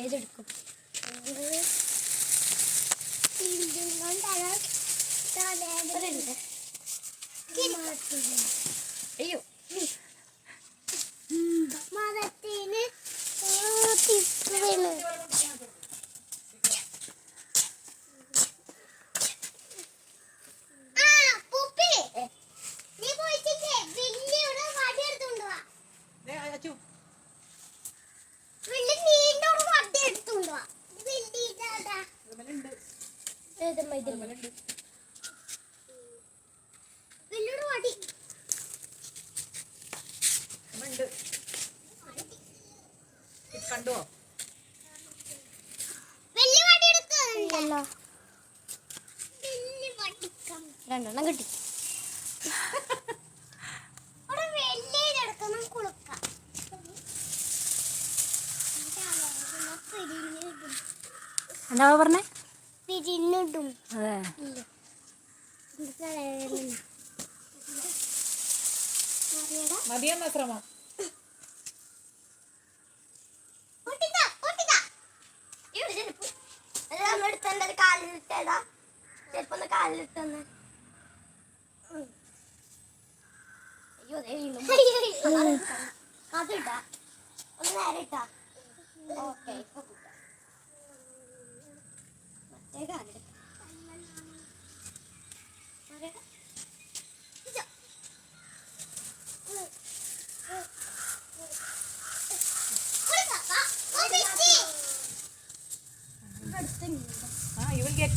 ഏതെടുക്കും അയ്യോ മരത്തിന് കണ്ടോ രണ്ടെണ്ണം കിട്ടി. എന്താ പറഞ്ഞേ? പിരിഞ്ഞിടും. അതെ മതിയെന്ന ശ്രമം. കാലിലിട്ടേടാ ചിലപ്പോ കാലിലിട്ടെന്ന്. അയ്യോ അതിട്ടാ ഒന്ന് നേരെ ഇട്ടാ. ഓക്കെ ഇപ്പൊ മറ്റേ കാലെടുക്കാം. You will get.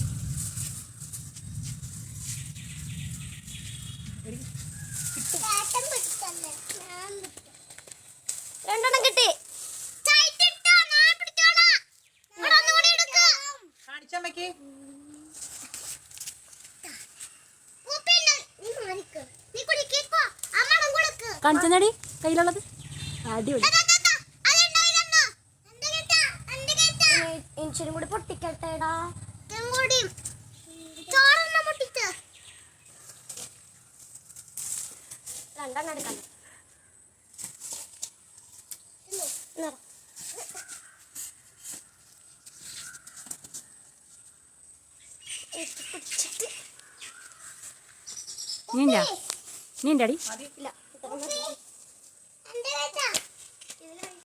രണ്ടെണ്ണം കിട്ടി. കാണിച്ചമ്മക്ക് കാണിച്ചടി കയ്യിലുള്ളത്. അടിപൊളി. ഇൻഷുറും കൂടി പൊട്ടിക്കട്ടേടാ. രണ്ടെണ്ണം എടുക്കാം. നീണ്ടാ നീണ്ടാടി ഇല്ല